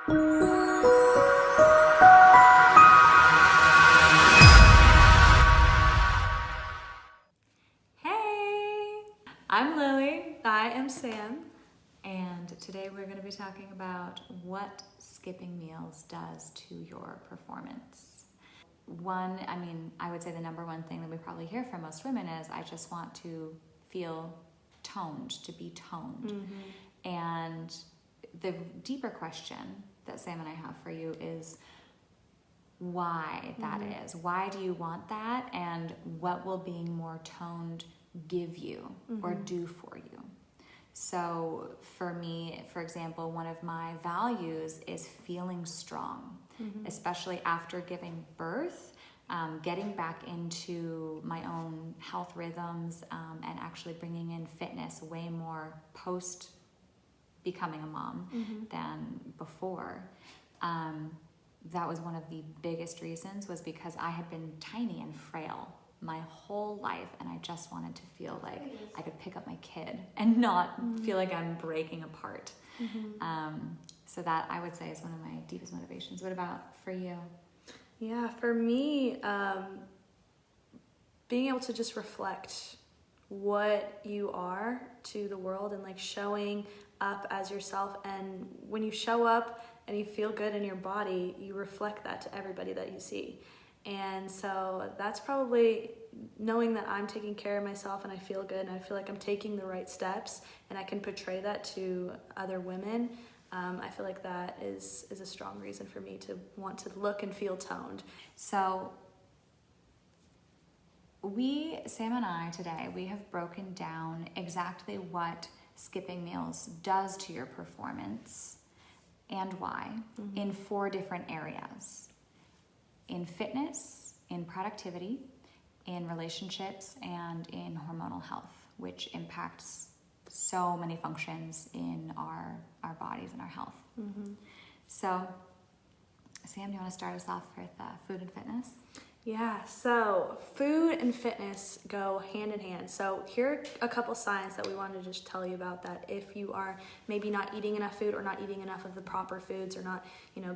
Hey, I'm Lily. I am Sam. And today we're going to be talking about what skipping meals does to your performance. I would say the number one thing that we probably hear from most women is, I just want to feel toned, to be toned. Mm-hmm. And the deeper question that Sam and I have for you is why that is. Why do you want that? And what will being more toned give you or do for you? So for me, for example, one of my values is feeling strong, especially after giving birth, getting back into my own health rhythms, and actually bringing in fitness way more post becoming a mom than before. That was one of the biggest reasons, was because I had been tiny and frail my whole life, and I just wanted to feel like I could pick up my kid and not feel like I'm breaking apart. So that, I would say, is one of my deepest motivations. What about for you? Yeah, for me, being able to just reflect what you are to the world and like showing up as yourself. And when you show up and you feel good in your body, you reflect that to everybody that you see. And so that's probably knowing that I'm taking care of myself and I feel good and I feel like I'm taking the right steps and I can portray that to other women. I feel like that is a strong reason for me to want to look and feel toned. So Sam and I today, we have broken down exactly what skipping meals does to your performance and why in 4 different areas: in fitness, in productivity, in relationships, and in hormonal health, which impacts so many functions in our bodies and our health. So, Sam, do you want to start us off with food and fitness? Yeah, so food and fitness go hand in hand. So here are a couple signs that we wanted to just tell you about, that if you are maybe not eating enough food or not eating enough of the proper foods or not,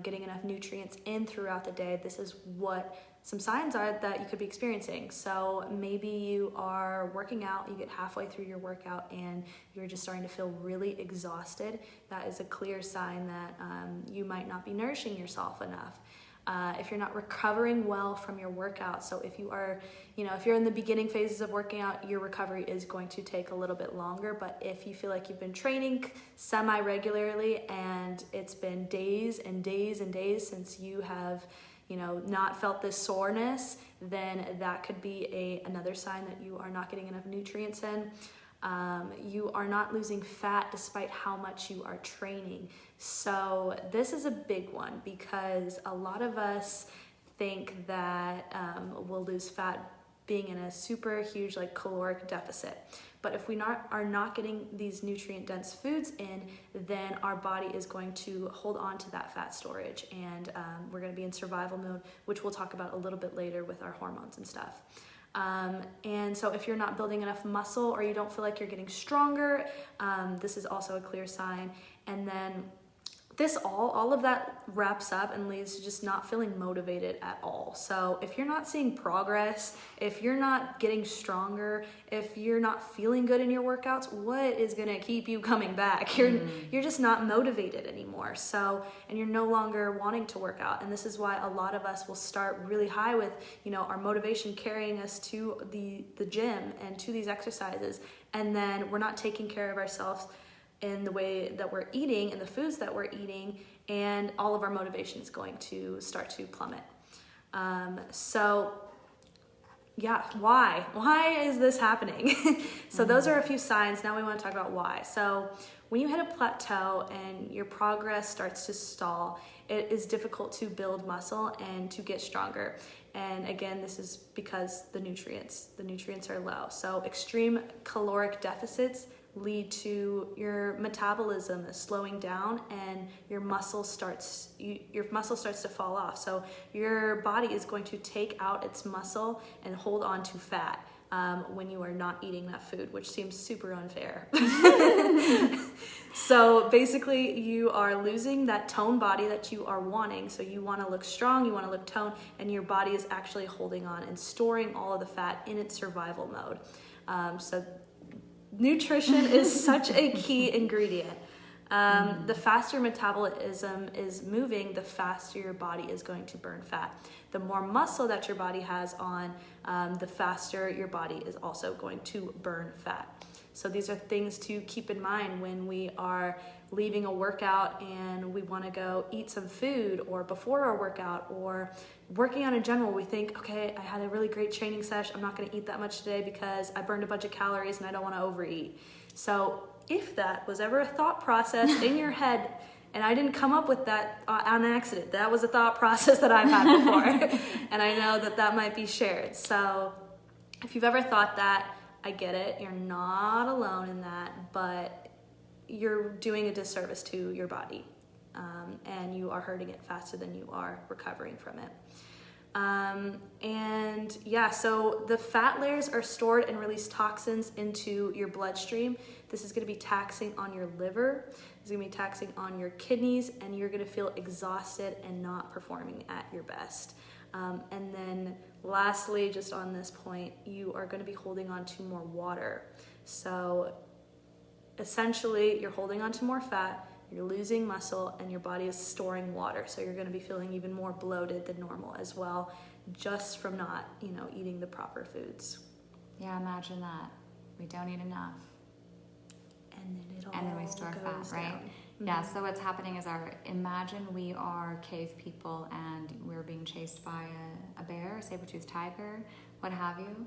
getting enough nutrients in throughout the day, this is what some signs are that you could be experiencing. So maybe you are working out, you get halfway through your workout and you're just starting to feel really exhausted. That is a clear sign that you might not be nourishing yourself enough. If you're not recovering well from your workout, so if you are, if you're in the beginning phases of working out, your recovery is going to take a little bit longer. But if you feel like you've been training semi-regularly and it's been days and days and days since you have, not felt this soreness, then that could be another sign that you are not getting enough nutrients in. You are not losing fat despite how much you are training. So this is a big one, because a lot of us think that we'll lose fat being in a super huge caloric deficit. But if we are not getting these nutrient dense foods in, then our body is going to hold on to that fat storage, and we're going to be in survival mode, which we'll talk about a little bit later with our hormones and stuff. And so if you're not building enough muscle or you don't feel like you're getting stronger, this is also a clear sign. And then all of that wraps up and leads to just not feeling motivated at all. So if you're not seeing progress, if you're not getting stronger, if you're not feeling good in your workouts, what is going to keep you coming back? You're just not motivated anymore. So, and you're no longer wanting to work out. And this is why a lot of us will start really high with, our motivation carrying us to the gym and to these exercises. And then we're not taking care of ourselves in the way that we're eating and the foods that we're eating, and all of our motivation is going to start to plummet. So yeah, why is this happening? So those are a few signs. Now we want to talk about why. So when you hit a plateau and your progress starts to stall, it is difficult to build muscle and to get stronger. And again, this is because the nutrients are low. So extreme caloric deficits lead to your metabolism slowing down, and your muscle starts to fall off. So your body is going to take out its muscle and hold on to fat. when you are not eating that food, which seems super unfair. So basically you are losing that toned body that you are wanting. So you want to look strong, you want to look toned, and your body is actually holding on and storing all of the fat in its survival mode. So nutrition is such a key ingredient. The faster metabolism is moving, the faster your body is going to burn fat. The more muscle that your body has on, the faster your body is also going to burn fat. So these are things to keep in mind when we are leaving a workout and we want to go eat some food, or before our workout, or working out in general. We think, okay, I had a really great training session. I'm not going to eat that much today because I burned a bunch of calories and I don't want to overeat. So if that was ever a thought process in your head, and I didn't come up with that on accident, that was a thought process that I've had before, and I know that that might be shared. So if you've ever thought that, I get it. You're not alone in that, but you're doing a disservice to your body, and you are hurting it faster than you are recovering from it. And yeah, so the fat layers are stored and release toxins into your bloodstream. This is going to be taxing on your liver. It's going to be taxing on your kidneys, and you're going to feel exhausted and not performing at your best. And then lastly, just on this point, you are going to be holding on to more water. So essentially you're holding on to more fat, you're losing muscle, and your body is storing water. So you're going to be feeling even more bloated than normal as well, just from not, eating the proper foods. Yeah, imagine that. We don't eat enough. And then we store fat, right? Down. Mm-hmm. Yeah, so what's happening is imagine we are cave people and we're being chased by a bear, a saber-toothed tiger, what have you.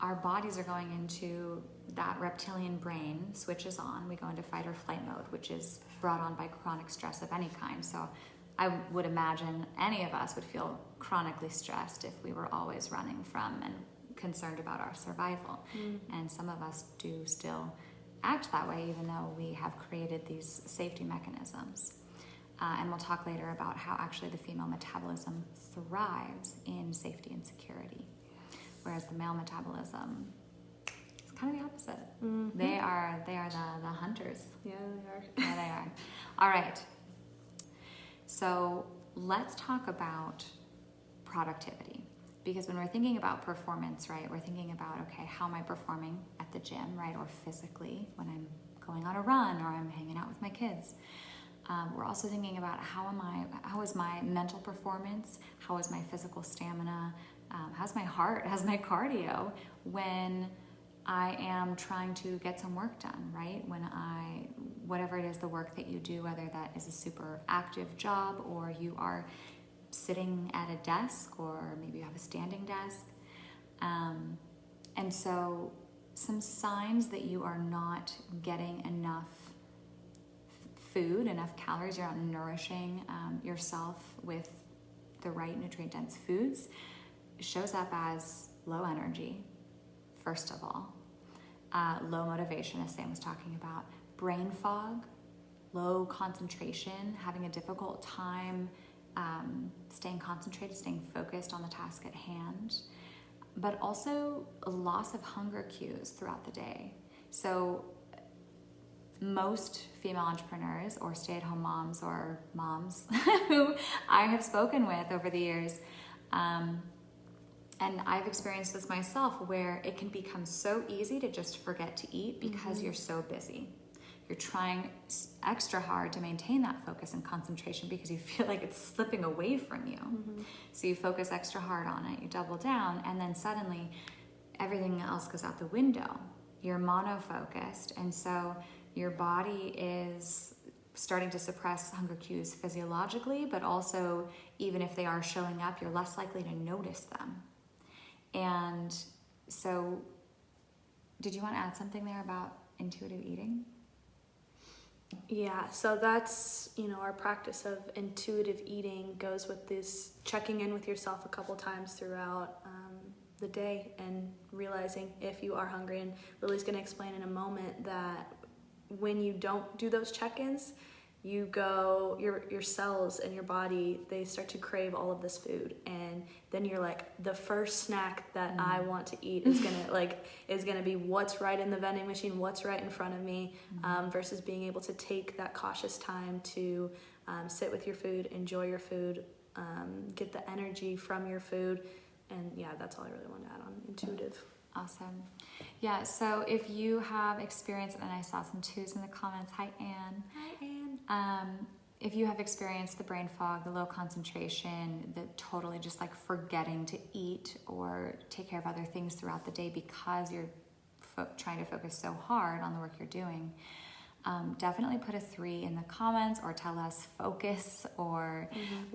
Our bodies are going into that reptilian brain switches on. We go into fight or flight mode, which is brought on by chronic stress of any kind. So I would imagine any of us would feel chronically stressed if we were always running from and concerned about our survival. And some of us do still act that way, even though we have created these safety mechanisms. And we'll talk later about how actually the female metabolism thrives in safety and security, whereas the male metabolism is kind of the opposite. Mm-hmm. They are the hunters. Yeah, they are. Yeah, they are. All right. So let's talk about productivity. Because when we're thinking about performance, right, we're thinking about, okay, how am I performing at the gym, right, or physically when I'm going on a run or I'm hanging out with my kids. We're also thinking about how is my mental performance, how is my physical stamina, how's my heart, how's my cardio when I am trying to get some work done, right? Whatever it is, the work that you do, whether that is a super active job or you are sitting at a desk, or maybe you have a standing desk. And so some signs that you are not getting enough food, enough calories, you're not nourishing yourself with the right nutrient-dense foods, shows up as low energy, first of all, low motivation, as Sam was talking about, brain fog, low concentration, having a difficult time staying concentrated, staying focused on the task at hand, but also a loss of hunger cues throughout the day. So most female entrepreneurs or stay-at-home moms or moms who I have spoken with over the years, and I've experienced this myself, where it can become so easy to just forget to eat because you're so busy. You're trying extra hard to maintain that focus and concentration because you feel like it's slipping away from you. So you focus extra hard on it, you double down, and then suddenly everything else goes out the window. You're mono-focused, and so your body is starting to suppress hunger cues physiologically, but also even if they are showing up, you're less likely to notice them. And so, did you want to add something there about intuitive eating? Yeah, so that's, our practice of intuitive eating goes with this checking in with yourself a couple times throughout the day and realizing if you are hungry. And Lily's going to explain in a moment that when you don't do those check-ins, your cells in your body, they start to crave all of this food, and then you're like, the first snack that I want to eat is gonna be what's right in the vending machine, what's right in front of me, versus being able to take that cautious time to sit with your food, enjoy your food, get the energy from your food. And yeah, that's all I really want to add on intuitive. Awesome. Yeah, so if you have experienced, and I saw some twos in the comments. Hi, Anne. Hi, Anne. If you have experienced the brain fog, the low concentration, the totally just like forgetting to eat or take care of other things throughout the day because you're trying to focus so hard on the work you're doing, definitely put a 3 in the comments or tell us focus or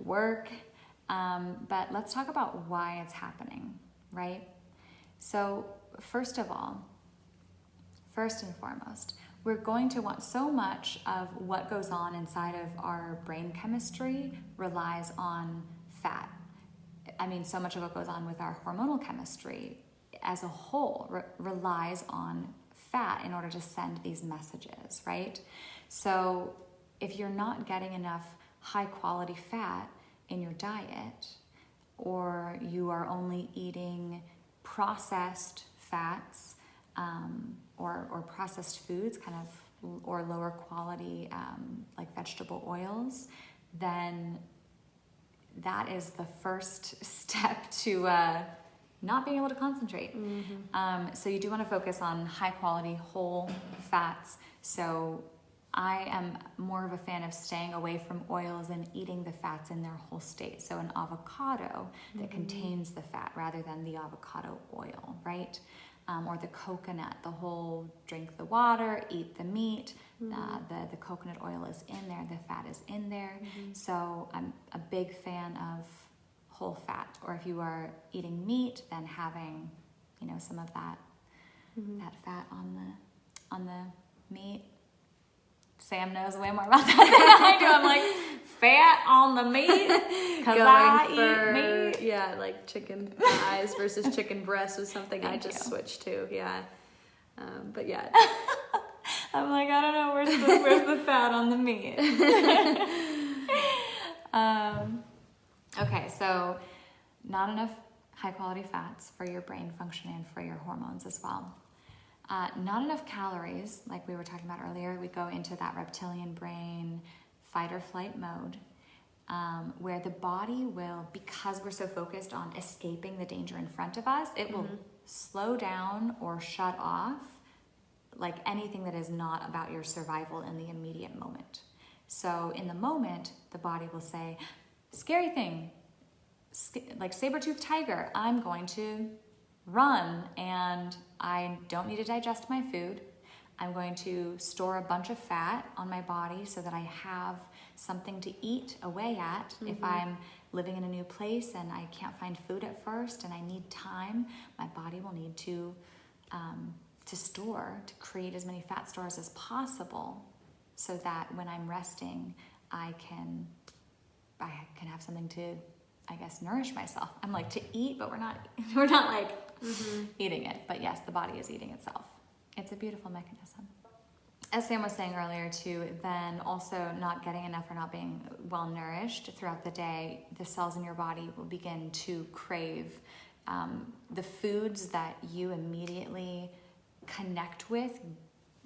work. But let's talk about why it's happening, right? So first and foremost, we're going to want so much of what goes on inside of our brain chemistry relies on fat. I mean, so much of what goes on with our hormonal chemistry as a whole relies on fat in order to send these messages, right? So if you're not getting enough high quality fat in your diet, or you are only eating processed fats or processed foods, or lower quality like vegetable oils, then that is the first step to not being able to concentrate. So you do want to focus on high quality whole fats. So I am more of a fan of staying away from oils and eating the fats in their whole state. So an avocado that contains the fat rather than the avocado oil, right? Or the coconut, the whole drink the water, eat the meat. The coconut oil is in there, the fat is in there. So I'm a big fan of whole fat. Or if you are eating meat, then having, some of that fat on the meat. Sam knows way more about that than I do. I'm like, fat on the meat because I eat meat. Yeah, like chicken thighs versus chicken breast was something I just switched to. Yeah, but yeah. I'm like, I don't know, where's the fat on the meat? Okay, so not enough high quality fats for your brain function and for your hormones as well. Not enough calories, like we were talking about earlier. We go into that reptilian brain fight or flight mode, where the body will, because we're so focused on escaping the danger in front of us, it will slow down or shut off like anything that is not about your survival in the immediate moment. So in the moment, the body will say, scary thing, like saber-toothed tiger, I'm going to run and I don't need to digest my food. I'm going to store a bunch of fat on my body so that I have something to eat away at. If I'm living in a new place and I can't find food at first and I need time, my body will need to create as many fat stores as possible so that when I'm resting, I can have something to, I guess, nourish myself. I'm like, to eat, but we're not like eating it. But yes, the body is eating itself. It's a beautiful mechanism. As Sam was saying earlier too, then also not getting enough or not being well nourished throughout the day, the cells in your body will begin to crave the foods that you immediately connect with,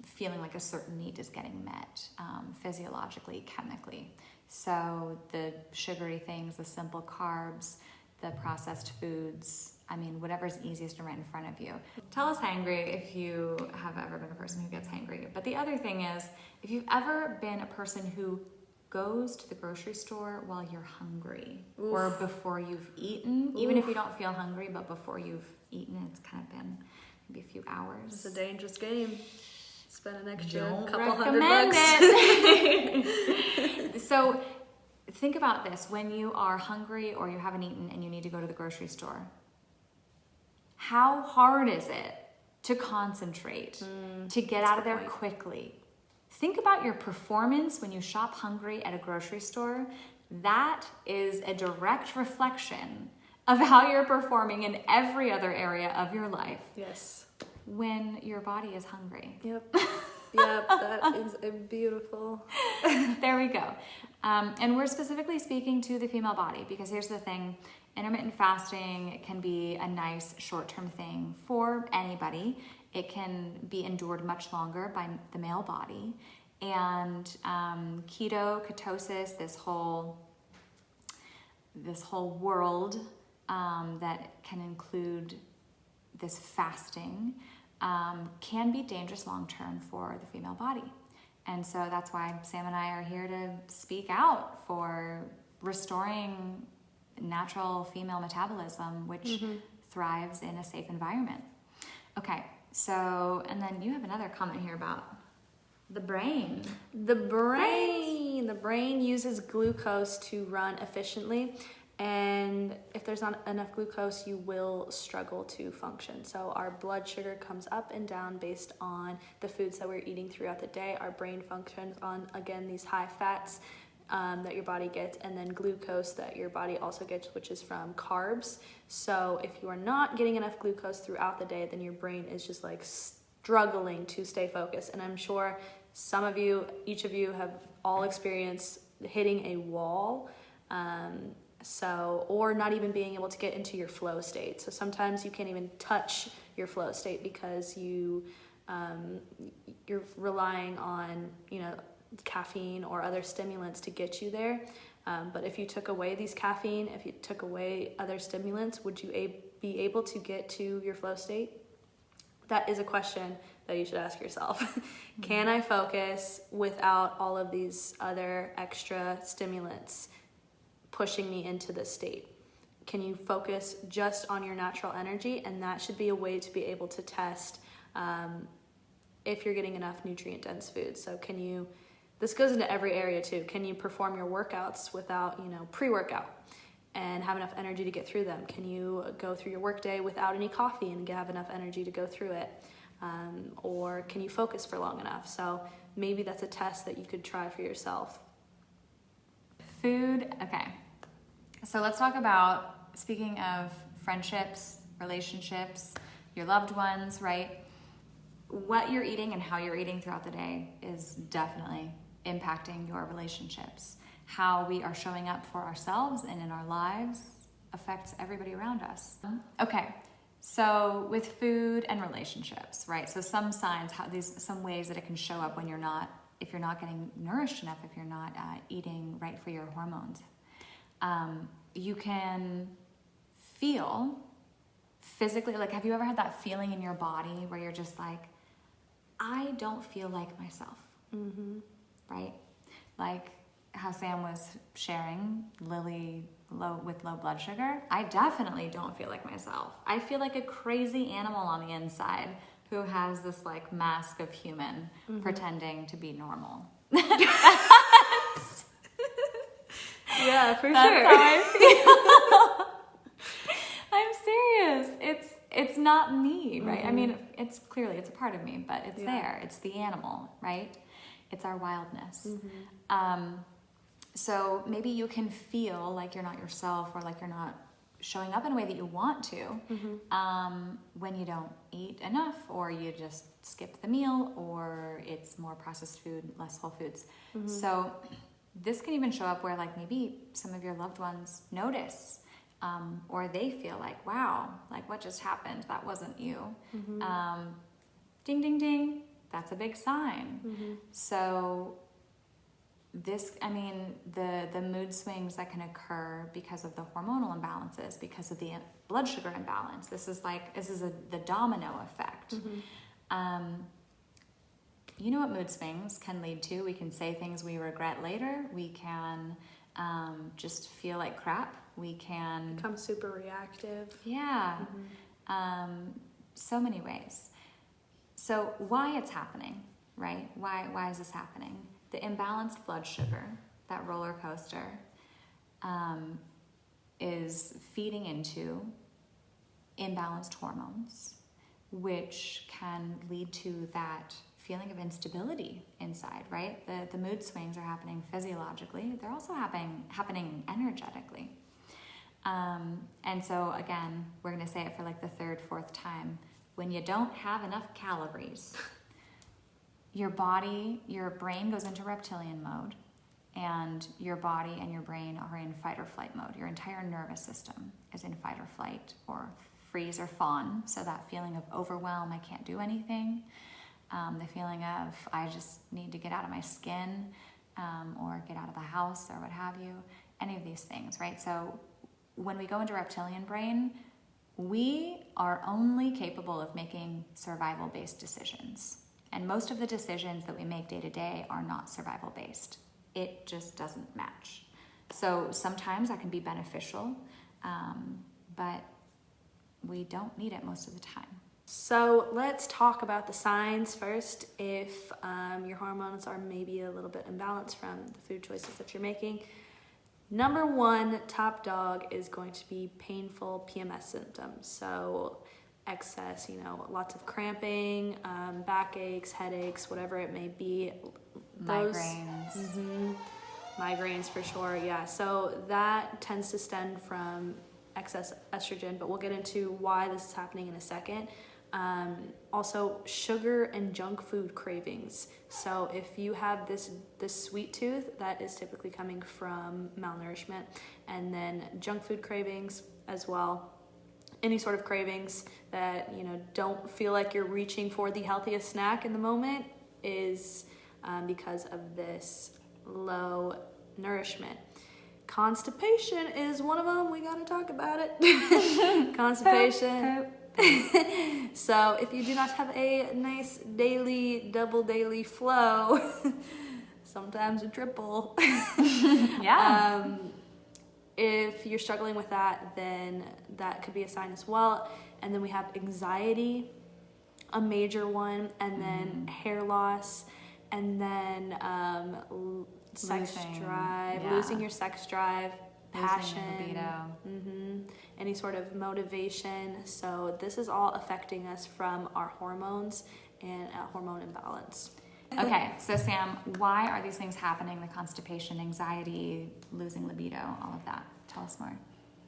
feeling like a certain need is getting met physiologically, chemically. So the sugary things, the simple carbs, the processed foods, I mean, whatever's easiest and right in front of you. Tell us hangry if you have ever been a person who gets hangry. But the other thing is, if you've ever been a person who goes to the grocery store while you're hungry or before you've eaten, even if you don't feel hungry, but before you've eaten, it's kind of been maybe a few hours. It's a dangerous game. Spend an extra Don't couple recommend $100. it. So think about this. When you are hungry or you haven't eaten and you need to go to the grocery store, how hard is it to concentrate, to get out of there quickly? Think about your performance when you shop hungry at a grocery store. That is a direct reflection of how you're performing in every other area of your life. Yes. When your body is hungry. Yep. Yep, that is a beautiful. There we go. And we're specifically speaking to the female body because here's the thing. Intermittent fasting can be a nice short-term thing for anybody. It can be endured much longer by the male body. And ketosis, this whole world that can include this fasting, can be dangerous long-term for the female body. And so that's why Sam and I are here to speak out for restoring natural female metabolism, which thrives in a safe environment. Okay, so, and then you have another comment here about the brain. The brain uses glucose to run efficiently. And if there's not enough glucose, you will struggle to function. So our blood sugar comes up and down based on the foods that we're eating throughout the day. Our brain functions on, again, these high fats that your body gets, and then glucose that your body also gets, which is from carbs. So if you are not getting enough glucose throughout the day, then your brain is just like struggling to stay focused. And I'm sure some of you, each of you, have all experienced hitting a wall. Or not even being able to get into your flow state. So sometimes you can't even touch your flow state because you're relying on, caffeine or other stimulants to get you there. But if you took away these caffeine, if you took away other stimulants, would you be able to get to your flow state? That is a question that you should ask yourself. Can I focus without all of these other extra stimulants pushing me into this state? Can you focus just on your natural energy? And that should be a way to be able to test if you're getting enough nutrient-dense foods. So this goes into every area too. Can you perform your workouts without, pre-workout and have enough energy to get through them? Can you go through your workday without any coffee and have enough energy to go through it? Or can you focus for long enough? So maybe that's a test that you could try for yourself. Food, okay. So let's talk about, speaking of friendships, relationships, your loved ones, right? What you're eating and how you're eating throughout the day is definitely impacting your relationships. How we are showing up for ourselves and in our lives affects everybody around us. Okay, so with food and relationships, right? So some signs, some ways that it can show up when if you're not getting nourished enough, if you're not eating right for your hormones. You can feel physically, like, have you ever had that feeling in your body where you're just like, I don't feel like myself, right? Like how Sam was sharing, Lily with low blood sugar. I definitely don't feel like myself. I feel like a crazy animal on the inside who has this like mask of human pretending to be normal. Yeah, for That's sure. how I feel. I'm serious. It's not me, right? I mean, it's a part of me, but it's there. It's the animal, right? It's our wildness. So maybe you can feel like you're not yourself, or like you're not showing up in a way that you want to when you don't eat enough, or you just skip the meal, or it's more processed food, less whole foods. So this can even show up where like maybe some of your loved ones notice, or they feel like, wow, like what just happened? That wasn't you. Ding, ding, ding. That's a big sign. So the mood swings that can occur because of the hormonal imbalances, because of the blood sugar imbalance. This is the domino effect. You know what mood swings can lead to? We can say things we regret later. We can just feel like crap. We can become super reactive. Yeah. So many ways. So why it's happening, right? Why is this happening? The imbalanced blood sugar, that roller coaster, is feeding into imbalanced hormones, which can lead to that feeling of instability inside, right? The mood swings are happening physiologically. They're also happening energetically. And so again, we're going to say it for like the third, fourth time. When you don't have enough calories, your brain goes into reptilian mode, and your body and your brain are in fight or flight mode. Your entire nervous system is in fight or flight, or freeze or fawn. So that feeling of overwhelm, I can't do anything. The feeling of I just need to get out of my skin, or get out of the house, or what have you. Any of these things, right? So when we go into reptilian brain, we are only capable of making survival-based decisions. And most of the decisions that we make day to day are not survival-based. It just doesn't match. So sometimes that can be beneficial, but we don't need it most of the time. So let's talk about the signs first. If your hormones are maybe a little bit imbalanced from the food choices that you're making, number one, top dog, is going to be painful PMS symptoms. So excess, lots of cramping, backaches, headaches, whatever it may be. Migraines. Migraines for sure, yeah. So that tends to stem from excess estrogen, but we'll get into why this is happening in a second. Also, sugar and junk food cravings. So if you have this sweet tooth, that is typically coming from malnourishment. And then junk food cravings as well. Any sort of cravings that, don't feel like you're reaching for the healthiest snack in the moment is because of this low nourishment. Constipation is one of them. We got to talk about it. Constipation. So if you do not have a nice double daily flow, sometimes a triple. Yeah. If you're struggling with that, then that could be a sign as well. And then we have anxiety, a major one, and then hair loss, and then sex drive, losing your sex drive, passion, libido, any sort of motivation. So this is all affecting us from our hormones and hormone imbalance. Okay, so Sam, why are these things happening? The constipation, anxiety, losing libido, all of that. Tell us more.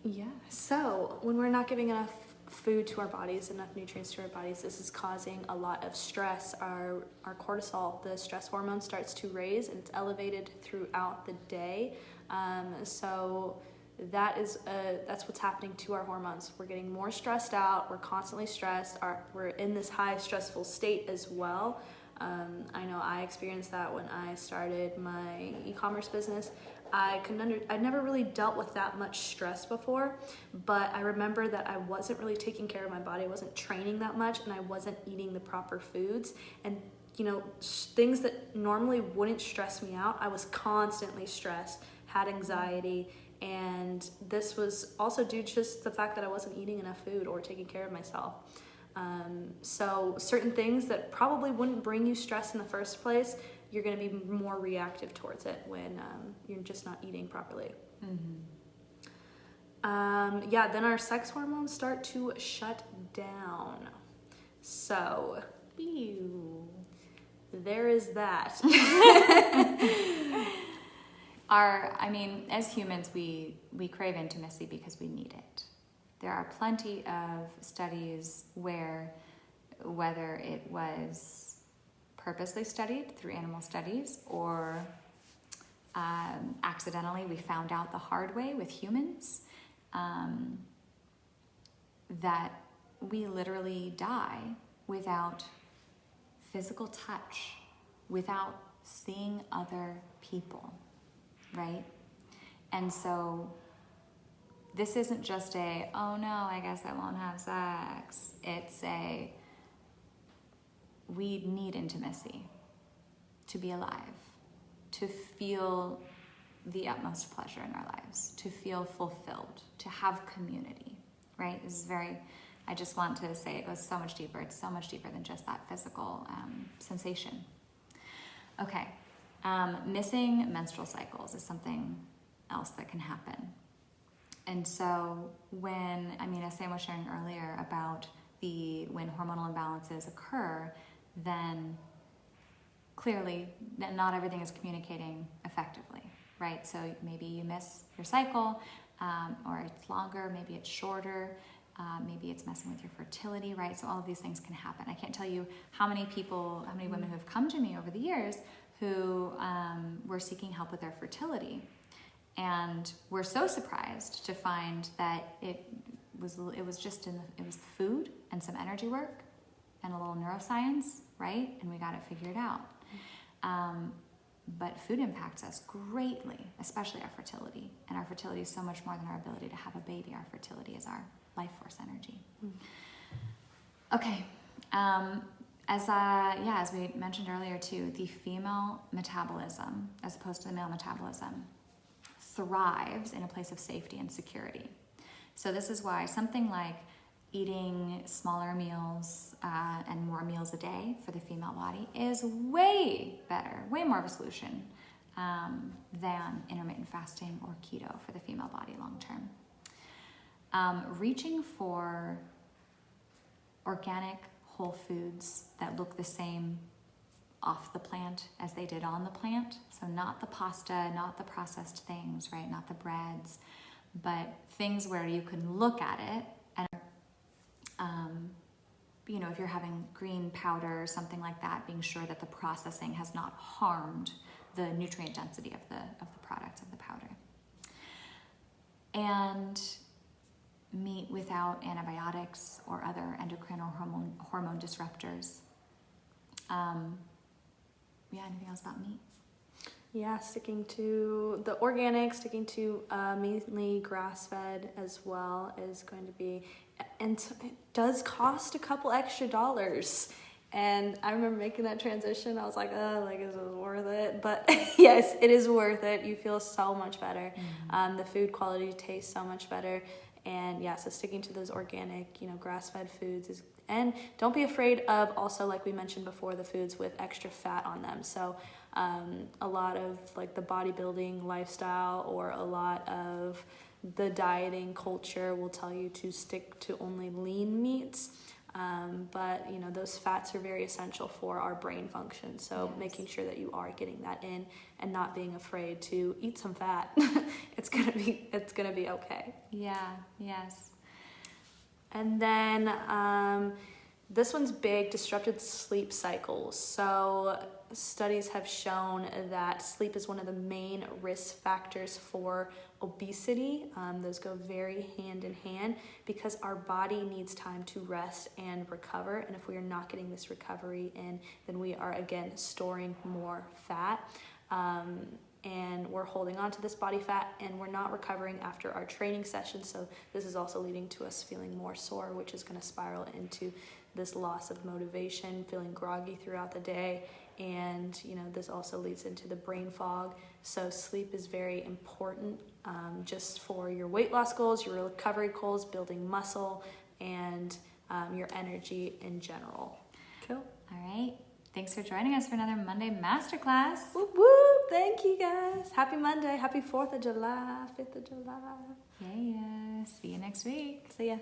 Yeah, so when we're not giving enough food to our bodies, enough nutrients to our bodies, this is causing a lot of stress. Our cortisol, the stress hormone, starts to raise, and it's elevated throughout the day. So that's what's happening to our hormones. We're getting more stressed out. We're constantly stressed. We're in this high stressful state as well. I know I experienced that when I started my e-commerce business. I never really dealt with that much stress before, but I remember that I wasn't really taking care of my body. I wasn't training that much, and I wasn't eating the proper foods. And things that normally wouldn't stress me out, I was constantly stressed, had anxiety, and this was also due to just the fact that I wasn't eating enough food or taking care of myself. So certain things that probably wouldn't bring you stress in the first place, you're going to be more reactive towards it when you're just not eating properly. Then our sex hormones start to shut down. So, there is that. As humans, we crave intimacy because we need it. There are plenty of studies where, whether it was purposely studied through animal studies or accidentally we found out the hard way with humans, that we literally die without physical touch, without seeing other people, right? And so this isn't just oh no, I guess I won't have sex. It's we need intimacy to be alive, to feel the utmost pleasure in our lives, to feel fulfilled, to have community, right? This is I just want to say it goes so much deeper. It's so much deeper than just that physical sensation. Okay, missing menstrual cycles is something else that can happen. And so as Sam was sharing earlier about when hormonal imbalances occur, then clearly not everything is communicating effectively, right? So maybe you miss your cycle, or it's longer, maybe it's shorter. Maybe it's messing with your fertility, right? So all of these things can happen. I can't tell you how many women who have come to me over the years who were seeking help with their fertility, and were so surprised to find that it was the food and some energy work and a little neuroscience, right? And we got it figured out. But food impacts us greatly, especially our fertility. And our fertility is so much more than our ability to have a baby. Our fertility is our life force energy. Okay. As we mentioned earlier too, the female metabolism, as opposed to the male metabolism, thrives in a place of safety and security. So this is why something like eating smaller meals and more meals a day for the female body is way better, way more of a solution than intermittent fasting or keto for the female body long term. Reaching for organic whole foods that look the same off the plant as they did on the plant. So not the pasta, not the processed things, right? Not the breads, but things where you can look at it and if you're having green powder or something like that, being sure that the processing has not harmed the nutrient density of the products of the powder. And meat without antibiotics or other endocrine or hormone disruptors. Anything else about meat? Yeah, sticking to the organic, sticking to mainly grass-fed as well is going to be, and it does cost a couple extra dollars. And I remember making that transition. I was like, is it worth it? But yes, it is worth it. You feel so much better. The food quality tastes so much better. And yeah, so sticking to those organic, grass-fed foods is, and don't be afraid of also, like we mentioned before, the foods with extra fat on them. So a lot of like the bodybuilding lifestyle or a lot of the dieting culture will tell you to stick to only lean meats. But those fats are very essential for our brain function. So yes, making sure that you are getting that in and not being afraid to eat some fat. It's gonna be okay. Yeah. Yes. And then this one's big, disrupted sleep cycles. So studies have shown that sleep is one of the main risk factors for obesity. Those go very hand in hand because our body needs time to rest and recover. And if we are not getting this recovery in, then we are again storing more fat. And we're holding on to this body fat and we're not recovering after our training session. So this is also leading to us feeling more sore, which is going to spiral into this loss of motivation, feeling groggy throughout the day. And, this also leads into the brain fog. So sleep is very important just for your weight loss goals, your recovery goals, building muscle, and your energy in general. Cool. All right. Thanks for joining us for another Monday Masterclass. Woo woo! Thank you guys. Happy Monday. Happy 4th of July, 5th of July. Yeah. See you next week. See ya.